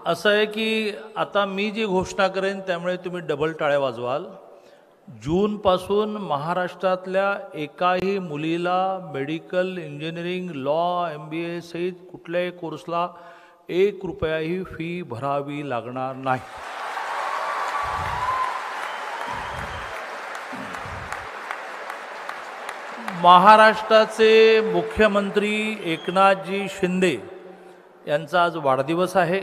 असं आहे की आता मी जी घोषणा करेन त्यामुळे तुम्ही डबल टाळ्या वाजवाल। जूनपासून महाराष्ट्रातल्या एकाही मुलीला मेडिकल, इंजिनिअरिंग, लॉ, MBA सहित कुठल्याही कोर्सला 1 रुपयाही फी भरावी लागणार नाही। महाराष्ट्राचे मुख्यमंत्री एकनाथजी शिंदे यांचा आज वाढदिवस आहे।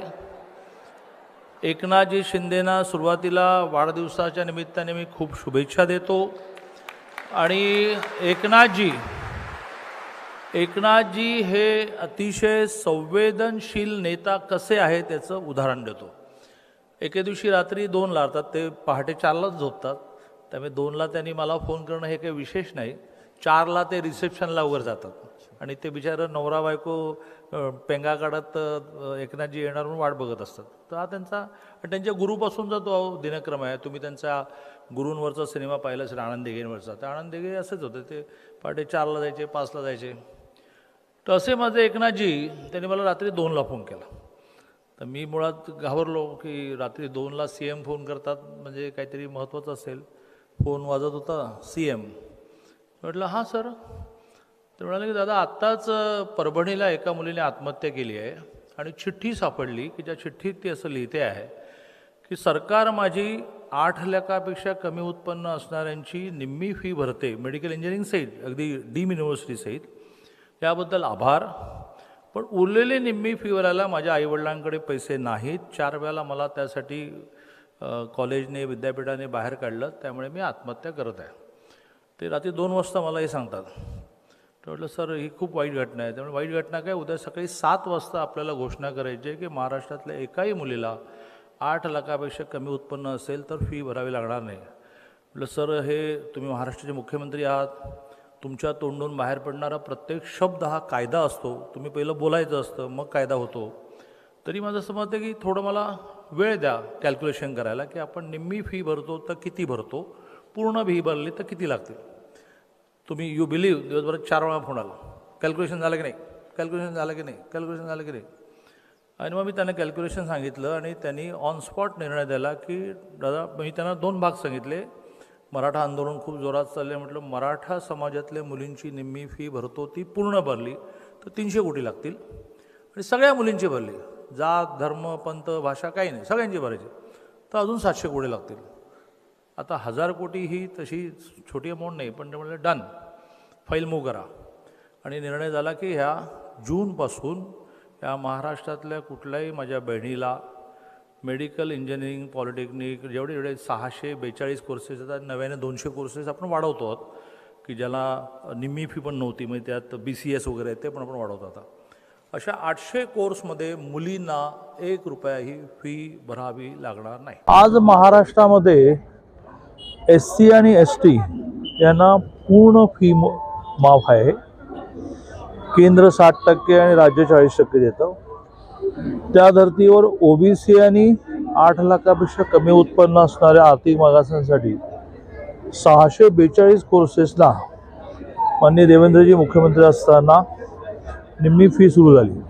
एकनाथजी शिंदेना सुरुवातीला वाढदिवसाच्या निमित्ताने मी खूप शुभेच्छा देतो आणि एकनाथजी हे अतिशय संवेदनशील नेता कसे आहेत त्याचं उदाहरण देतो। एके दिवशी रात्री 2ला अर्थात ते पहाटे 4लाच झोपतात, त्यामुळे 2ला त्यांनी मला फोन करणं हे काही विशेष नाही। 4ला ते रिसेप्शनला वगैरे जातात आणि ते बिचारं नवरा बायको पेंगा काढत एकनाथजी येणार म्हणून वाट बघत असतात। तर हा त्यांच्या गुरुपासूनचा तो दिनक्रम आहे। तुम्ही त्यांचा गुरूंवरचा सिनेमा पाहिला असेल आनंद दिघेंवरचा, तर आनंद दिघे असेच होते, ते पहाटे 4ला जायचे, 5ला जायचे। तर असे माझे एकनाथजी त्यांनी मला रात्री 2ला फोन केला। तर मी मुळात घाबरलो की रात्री 2ला CM फोन करतात म्हणजे काहीतरी महत्त्वाचं असेल। फोन वाजत होता CM, म्हटलं हां सर। ते म्हणाले की दादा आत्ताच परभणीला एका मुलीने आत्महत्या केली आहे आणि चिठ्ठी सापडली की ज्या चिठ्ठीत ती असं लिहिते आहे की सरकार माझी 8 लाखापेक्षा कमी उत्पन्न असणाऱ्यांची निम्मी फी भरते, मेडिकल इंजिनिअरिंग सहित, अगदी डीम युनिव्हर्सिटी सहित, याबद्दल आभार, पण उरलेली निम्मी फी भरायला माझ्या आईवडिलांकडे पैसे नाहीत। 4 वेळेला मला त्यासाठी कॉलेजने विद्यापीठाने बाहेर काढलं, त्यामुळे मी आत्महत्या करत आहे। ते रात्री 2 वाजता मला हे सांगतात। तर म्हटलं सर ही खूप वाईट घटना आहे। त्यामुळे वाईट घटना काय, उद्या सकाळी 7 वाजता आपल्याला घोषणा करायची आहे की महाराष्ट्रातल्या एकाही मुलीला 8 लाखापेक्षा कमी उत्पन्न असेल तर फी भरावी लागणार नाही। म्हटलं सर हे तुम्ही महाराष्ट्राचे मुख्यमंत्री आहात, तुमच्या तोंडून बाहेर पडणारा प्रत्येक शब्द हा कायदा असतो, तुम्ही पहिलं बोलायचं असतं मग कायदा होतो। तरी माझं असं मत आहे की थोडं मला वेळ द्या कॅल्क्युलेशन करायला की आपण निम्मी फी भरतो तर किती भरतो, पूर्ण फी भरली तर किती लागतील। तुम्ही यू बिलीव्ह दिवसभरात 4 वेळा फोन आला, कॅल्क्युलेशन झालं की नाही, कॅल्क्युलेशन झालं की नाही, कॅल्क्युलेशन झालं की नाही। आणि मग मी त्यांना कॅल्क्युलेशन सांगितलं आणि त्यांनी ऑन स्पॉट निर्णय दिला की दादा, मी त्यांना 2 भाग सांगितले। मराठा आंदोलन खूप जोरात चालले, म्हटलं मराठा समाजातल्या मुलींची निम्मी फी भरतो ती पूर्ण भरली तर 300 कोटी लागतील आणि सगळ्या मुलींची भरली, जात धर्म पंथ भाषा काही नाही, सगळ्यांची भरायची तर अजून 700 कोटी लागतील। आता 1000 कोटी ही तशी छोटी अमाऊंट नाही, पण ते म्हटलं डन, फाईल मूव करा। आणि निर्णय झाला की ह्या जूनपासून या महाराष्ट्रातल्या कुठल्याही माझ्या बहिणीला मेडिकल, इंजिनिअरिंग, पॉलिटेक्निक जेवढे 642 कोर्सेस आहेत, नव्याने 200 कोर्सेस आपण वाढवतो आहोत की ज्याला निम्मी फी पण नव्हती, म्हणजे त्यात BCS वगैरे ते पण आपण वाढवतो। आता अशा 800 कोर्समध्ये मुलींना 1 रुपयाही फी भरावी लागणार नाही। आज महाराष्ट्रामध्ये SC आणि ST यांना पूर्ण फी माफ आहे। केंद्र 60% आणि राज्य 40% देतं। त्या धर्तीवर OBC आणि 8 लाखापेक्षा कमी उत्पन्न असणाऱ्या आर्थिक मागासांसाठी 642 कोर्सेसला माननीय देवेंद्रजी मुख्यमंत्री असताना निम्मी फी सुरू झाली।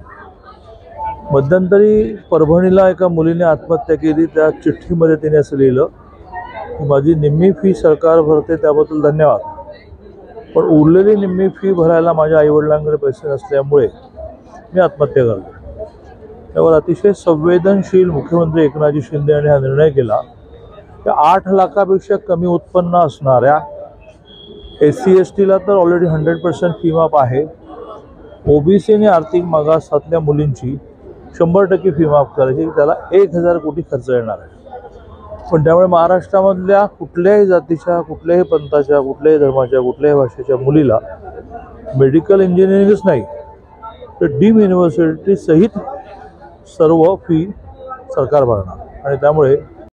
मध्यंतरी परभणीला एका मुलीने आत्महत्या केली, त्या चिठ्ठीमध्ये तिने असं लिहिलं की माझी निम्मी फी सरकार भरते त्याबद्दल धन्यवाद, पण उरलेली निम्मी फी भरायला माझ्या आईवडिलांकडे पैसे नसल्यामुळे मी आत्महत्या करतो। त्यावर अतिशय संवेदनशील मुख्यमंत्री एकनाथजी शिंदे यांनी हा निर्णय केला की 8 लाखापेक्षा कमी उत्पन्न असणाऱ्या SC STला तर ऑलरेडी 100% फी माफ आहे। OBC आणि आर्थिक मागासातल्या मुलींची 100% फी माफ करायची, त्याला 1000 कोटी खर्च येणार आहे। पण त्यामुळे महाराष्ट्रामधल्या कुठल्याही जातीच्या, कुठल्याही पंथाच्या, कुठल्याही धर्माच्या, कुठल्याही भाषेच्या मुलीला मेडिकल इंजिनिअरिंगच नाही तर डीम युनिव्हर्सिटी सहित सर्व फी सरकार भरणार आणि त्यामुळे